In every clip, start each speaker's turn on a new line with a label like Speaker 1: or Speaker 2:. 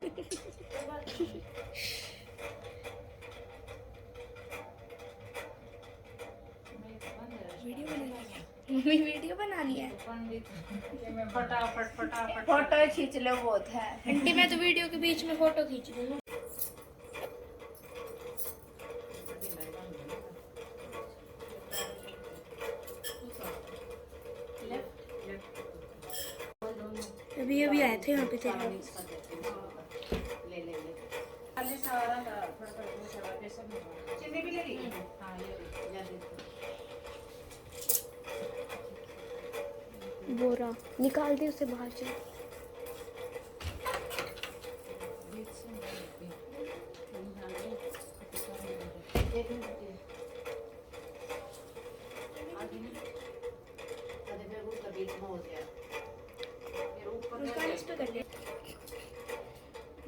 Speaker 1: Video बना लिया है।
Speaker 2: फटाफट फटाफट
Speaker 1: फोटो खींच लो बहुत है। आंटी मैं तो वीडियो के बीच में फोटो खींच दूंगी। अभी अभी आए थे यहाँ पे तेरे
Speaker 2: चीनी भी लगी। हाँ
Speaker 1: बोरा निकाल दे उसे बाहर से।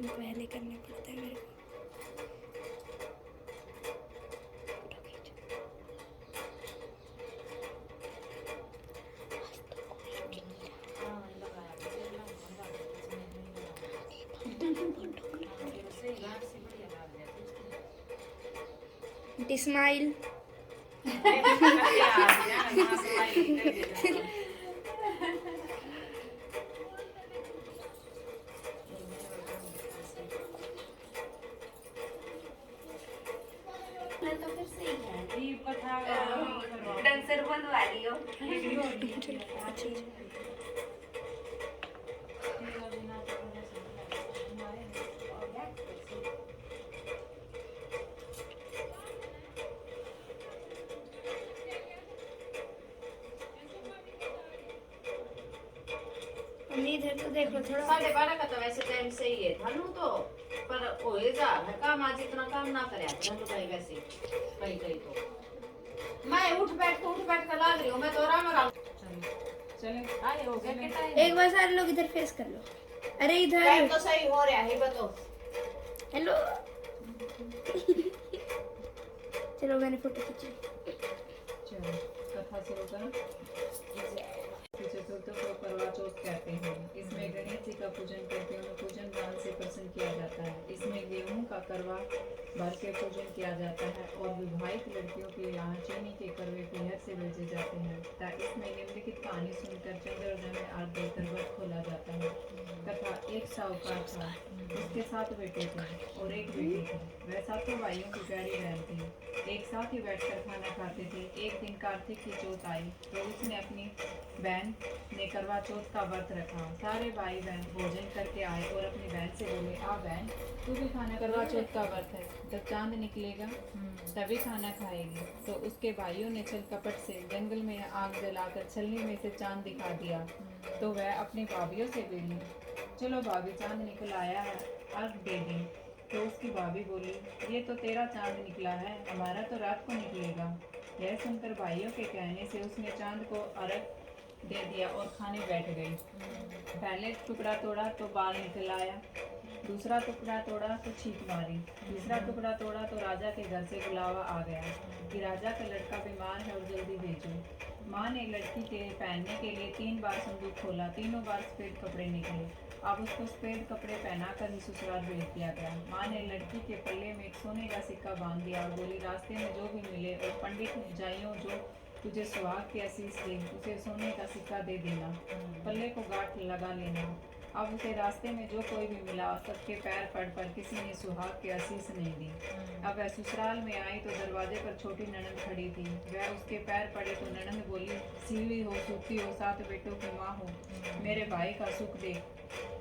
Speaker 1: पहले करने पड़ता है मेरे को। स्माइल। तो फिर सही है। डांसर बनवा लियो। इधर तो देखो थोड़ा
Speaker 2: 12:30 का तो वैसे टाइम सही है थानू तो पर होए जा काम आज इतना काम ना करे थानू भाई वैसे कहीं कहीं तो मैं उठ बैठ कर लाग रही हूं मैं तो आराम चले आए हो गया कितना
Speaker 1: एक बार सारे लोग इधर फेस कर लो। अरे इधर
Speaker 2: टाइम तो सही हो रहा है बताओ।
Speaker 1: हेलो। चलो मैंने फोटो खींची।
Speaker 2: चलो कथा शुरू करो। चतुर्थ को करवा चौथ कहते हैं। इसमें गणेश जी का पूजन करके उन्हें पूजन दान से प्रसन्न किया जाता है। इसमें गेहूं का करवा भर के पूजन किया जाता है और विवाहित लड़कियों के यहाँ चीनी के करवे पीहर से भेजे जाते हैं। इसमें निम्नलिखित कहानी सुनकर चंद्रोदय में आग देकर व्रत खोला जाता है। तथा एक साहूकार था, उसके 7 बेटे थे और एक बेटी थी। वह सातों भाइयों की प्यारी बहन थी। एक साथ ही बैठकर खाना खाते थे। एक दिन कार्तिक की चौथ आई तो उसने अपनी बहन ने करवा चौथ का व्रत रखा। सारे भाई बहन भोजन करके आए और अपनी बहन से बोले, आ बहन तू भी खाना, करवा चौथ का व्रत है, जब चांद निकलेगा तभी खाना खाएगी। तो उसके भाइयों ने छल कपट से जंगल में आग जलाकर छलनी में से चांद दिखा दिया। तो वह अपनी भाभियों से बोली, चलो भाभी चांद निकल आया है, अर्घ दे दें। तो उसकी भाभी बोली, ये तो तेरा चांद निकला है, हमारा तो रात को निकलेगा। यह सुनकर भाइयों के कहने से उसने चांद को अर्घ दे दिया और खाने बैठ गई। पहले टुकड़ा तोड़ा तो बाल निकल आया, दूसरा टुकड़ा तोड़ा तो छींक मारी, तीसरा टुकड़ा तोड़ा तो राजा के घर से बुलावा आ गया कि राजा का लड़का बीमार है और जल्दी भेजो। माँ ने लड़की के पहनने के लिए 3 बार संदूक खोला, तीनों बार सफेद कपड़े निकले। अब उसको सफेद कपड़े पहनाकर ही ससुराल भेज दिया गया। माँ ने लड़की के पल्ले में एक सोने का सिक्का बांध दिया और बोली, रास्ते में जो भी मिले और पंडित जाइयों जो तुझे सुहाग के आशीष दे, उसे सोने का सिक्का दे देना, पल्ले को गांठ लगा लेना। अब उसे रास्ते में जो कोई भी मिला सबके पैर पड़ पर किसी ने सुहाग के आशीष नहीं दी। अब वह ससुराल में आई तो दरवाजे पर छोटी ननंद खड़ी थी। वह उसके पैर पड़े तो ननंद बोली, सीढ़ी हो, सूखी हो, 7 बेटों की माँ हो, मेरे भाई का सुख देख।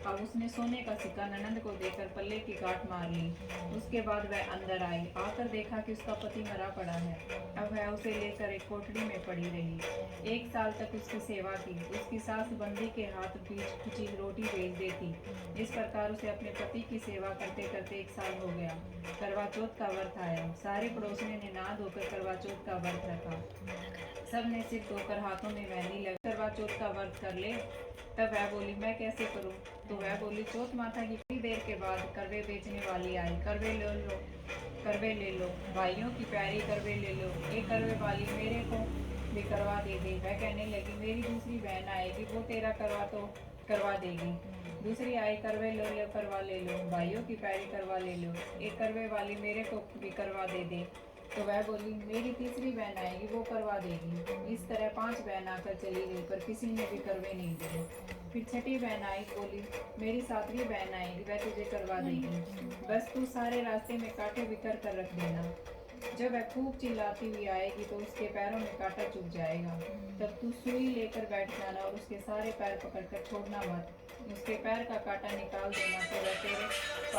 Speaker 2: अब उसने सोने का सिक्का ननंद को देकर पल्ले की गांठ मार ली। उसके बाद वह अंदर आई, आकर देखा कि उसका पति मरा पड़ा है। अब वह उसे लेकर एक कोठरी में पड़ी रही। 1 साल तक उसकी सेवा की। उसकी सास बंदी के हाथ बीच कुची रोटी भेज देती। इस प्रकार उसे अपने पति की सेवा करते करते 1 साल हो गया। करवा चौथ का व्रत आया। सारे पड़ोसियों ने नहा धोकर करवा चौथ का व्रत रखा। सब ने सिर धोकर हाथों में मेहंदी लगा, करवा चौथ का व्रत कर ले। तब वह बोली, मैं कैसे करूं? तो वह बोली, चौथ माता की थोड़ी देर के बाद करवे बेचने वाली आई, करवे ले लो, भाइयों की प्यारी करवे ले लो, एक करवे वाली मेरे को भी करवा दे दे। वह कहने लगी, मेरी दूसरी बहन आएगी, वो तेरा करवा तो करवा देगी। दूसरी आई करवे लो करवा ले लो, भाइयों की पैरी करवा ले लो, एक करवे वाली मेरे को भी करवा दे। तो वह बोली मेरी तीसरी बहन आएगी वो करवा देगी। इस तरह 5 बहन आकर चली गई पर किसी ने भी करवे नहीं दिए। फिर छठी बहन आई, बोली मेरी 7वीं बहन आएगी वह तुझे करवा देगी, बस तू सारे रास्ते में कांटे बिखर कर रख देना। जब वह खूब चिल्लाती हुई आएगी तो उसके पैरों में कांटा चुभ जाएगा, तब तू सुई लेकर बैठ जाना और उसके सारे पैर पकड़कर छोड़ना मत। उसके पैर का कांटा निकाल देना तो वह तेरे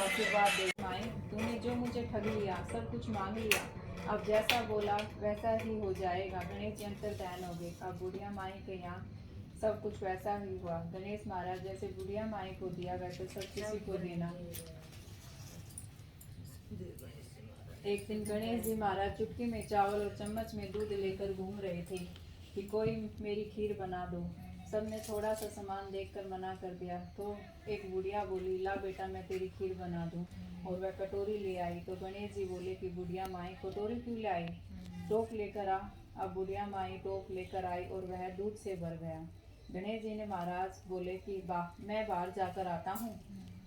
Speaker 2: आशीर्वाद दे। माए तूने जो मुझे ठग लिया, सब कुछ मांग लिया, अब जैसा बोला वैसा ही हो जाएगा। गणेश जी अंतर्ध्यान हो गए। अब बुढ़िया माई के यहाँ सब कुछ वैसा ही हुआ। गणेश महाराज जैसे बुढ़िया माई को दिया वैसे सब किसी को देना। एक दिन गणेश जी महाराज चुटकी में चावल और चम्मच में दूध लेकर घूम रहे थे कि कोई मेरी खीर बना दो। सबने थोड़ा सा सामान देखकर मना कर दिया तो एक बुढ़िया बोली ला बेटा मैं तेरी खीर बना दूं, और वह कटोरी ले आई। तो गणेश जी बोले कि बुढ़िया माई कटोरी क्यों लाई, टोप लेकर आ। अब बुढ़िया माई टोप लेकर आई और वह दूध से भर गया। गणेश जी ने महाराज बोले कि मैं बाहर जाकर आता हूँ,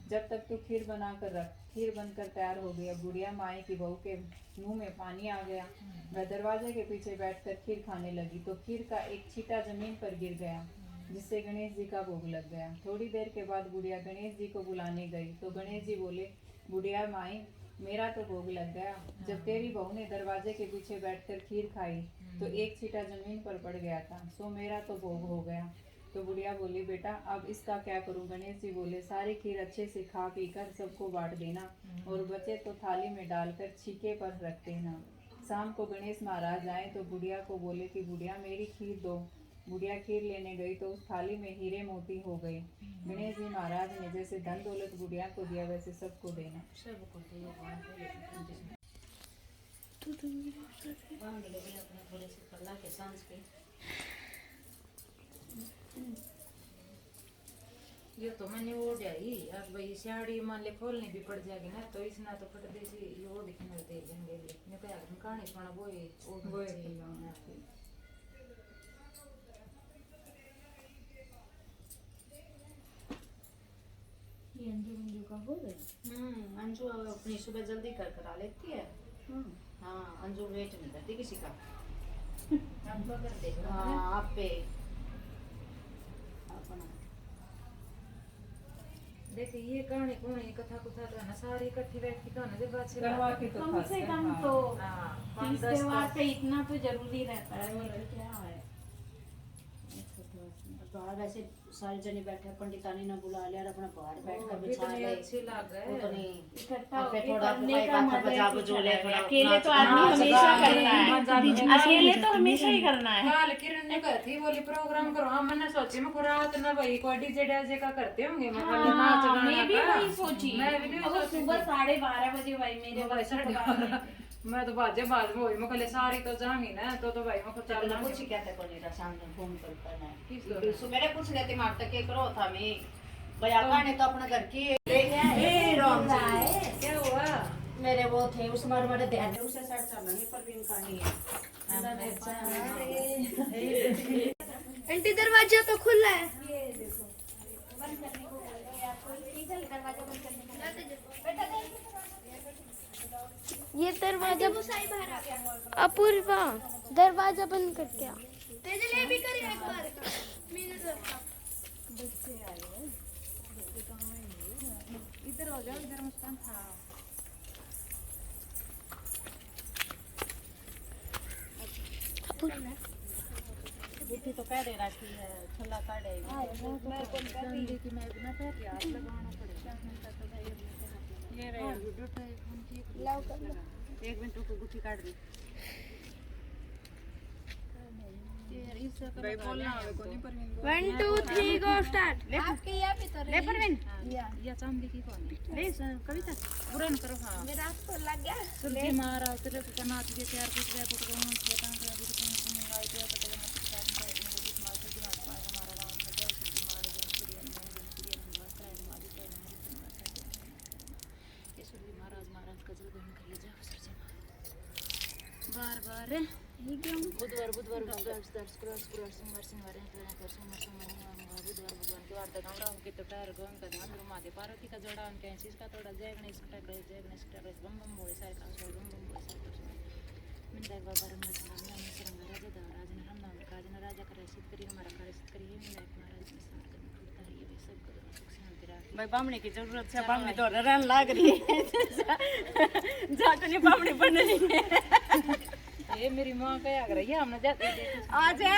Speaker 2: जब तक तू खीर बना कर रख। खीर बनकर तैयार हो गई। अब बुढ़िया माई की बहू के मुंह में पानी आ गया। वह दरवाजे के पीछे बैठकर खीर खाने लगी तो खीर का एक छींटा जमीन पर गिर गया, जिससे गणेश जी का भोग लग गया। थोड़ी देर के बाद बुढ़िया गणेश जी को बुलाने गई तो गणेश जी बोले बुढ़िया माई मेरा तो भोग लग गया। जब तेरी बहू ने दरवाजे के पीछे बैठकर खीर खाई तो एक छींटा जमीन पर पड़ गया था, सो मेरा तो भोग हो गया। तो बुढ़िया बोली बेटा अब इसका क्या करूं। गणेश जी बोले सारी खीर अच्छे से खा पी कर सबको बांट देना और बचे तो थाली में डालकर छीके पर रख देना। शाम को गणेश महाराज आए तो बुढ़िया को बोले कि बुढ़िया मेरी खीर दो। बुढ़िया खीर लेने गई तो उस थाली में हीरे मोती हो गए। गणेश जी महाराज ने जैसे धन दौलत बुढ़िया को दिया वैसे सबको देना।
Speaker 3: ये तो मैंने वो जाई अब भाई साड़ी मान ले खोलनी भी पड़ जाएगी ना तो इसना तो फट दे सी ये वो दिखने दे देंगे मैं कह हम कहानी सुना वो
Speaker 1: ये अंजू का हो गया।
Speaker 3: अंजू अपनी सुबह जल्दी कर करा लेती है। हाँ अंजू वेट नहीं करती किसी का। हाँ आप पे देखिए ये कहानी कहानी कथा कुथा तो ना सारी इकट्ठी बैठ के कहानी जब बात
Speaker 2: करवा के तो
Speaker 1: कम से कम तो
Speaker 3: हाँ
Speaker 1: तीज त्योहार पे इतना तो जरूरी रहता है। और क्या है
Speaker 4: बाहर वैसे सारे जने बैठे पंडितानी ने बुला लिया और अपना बाहर बैठ कर
Speaker 3: कितने
Speaker 4: बिछा ले
Speaker 3: अच्छे लग गए
Speaker 4: उतनी
Speaker 1: इकट्ठा
Speaker 4: और फिर
Speaker 1: होके
Speaker 4: थोड़ा
Speaker 1: करने का
Speaker 4: बात
Speaker 1: मजा
Speaker 4: बजा
Speaker 1: ही
Speaker 4: बजो
Speaker 1: कुछ
Speaker 4: ले
Speaker 1: अलग है।
Speaker 4: थोड़ा
Speaker 1: अकेले तो
Speaker 4: नाच
Speaker 1: आदमी
Speaker 4: गाना
Speaker 1: हमेशा
Speaker 4: मजा
Speaker 1: करता है, अकेले तो हमेशा ही करना है।
Speaker 3: काल किरण ने कही थी बोली प्रोग्राम करो। हाँ मैंने सोची मैं रात ना भाई कोई डीजे डाजे का करते होंगे मैं खाली नाच
Speaker 1: हाँ,
Speaker 3: गाना
Speaker 1: मैं भी
Speaker 3: का।
Speaker 1: वही सोची।
Speaker 3: मैं भी नहीं
Speaker 1: और
Speaker 3: सोची
Speaker 1: सुबह 12:30 बजे भाई मेरे
Speaker 3: मैं
Speaker 1: बच्चे
Speaker 3: साढ़े
Speaker 1: को बाहर
Speaker 3: मैं तो बाजे बाज में हुई मैं कहले सारी तो जाऊंगी ना तो भाई मैं
Speaker 4: चलना
Speaker 3: चलना
Speaker 4: कुछ कहते को नहीं था सामने घूम कर करना है
Speaker 3: किस
Speaker 4: सुबह पूछ लेते मार तक के करो था मैं भैया ने तो अपने घर की राम जी
Speaker 3: क्या हुआ
Speaker 4: मेरे वो थे उस मार मारे ध्यान से उसे साइड करना नहीं पर भी कहानी है।
Speaker 5: आंटी दरवाजा तो खुला है।
Speaker 1: ये देखो बंद करने को बोल रहे हैं आपको, डीजल दरवाजा बंद करने को
Speaker 5: ये दरवाजा अपूर्वा दरवाजा बंद करके आ। तेजल ये भी करी एक बार का मैंने देखा
Speaker 2: बच्चे आए हैं इधर हो जाओ इधर मुस्कान। हाँ
Speaker 4: बेटी तो कह दे रखी है छोला काढ़े
Speaker 2: मैं कौन कर रही है कि मैं बिना पैर याद लगाना पड़ेगा। ये रहे
Speaker 5: लाओ कर लो।
Speaker 4: 1 मिनट रुको गुठी काट दी
Speaker 2: भाई बोलना है को नहीं पर
Speaker 5: 1 2 3 गो स्टार्ट। आपके यहाँ भी तो
Speaker 4: ले परवीन
Speaker 3: या चांदी की कौन है
Speaker 4: ले कविता
Speaker 3: पूरा न करो। हाँ
Speaker 5: मेरा आपको लग गया।
Speaker 3: सुल्ली मारा तेरे को नाच के तैयार कुछ रे पुट को मुंह से तांग कर कुछ सुन आई तो पता नहीं कुछ साथ में कुछ मार के दिमाग पाए हमारा नाम सजा सुल्ली मारे जन कुड़ियन बस है मादी के ये सुल्ली महाराज कजल बहन कर ले जाओ सर बार बुधवार शुक्रवार सोमवार सोमवार बुधवार भगवान की वार्ता गाँव राहू के तो टायर गोविंद का ध्यान माते पार्वती का जोड़ा उनके ऐसी का थोड़ा जय गणेश बम बम बोले सारे काम बम बम बोले सारे मिंदा बाबा रमनाथ नाम सरंग राजा दा राजन हम नाम राजन राजा करे शेतकरी हमारा करे शेतकरी ये मिंदा महाराज ने साथ करने खुदा ये भी सब करो सुख शांति रखे
Speaker 4: भाई बामणी की जरूरत है बामणी तो रन लाग रही है जाटनी बामणी बन रही है
Speaker 3: ये मेरी माँ क्या कर रही है हमने जाते
Speaker 4: आ जा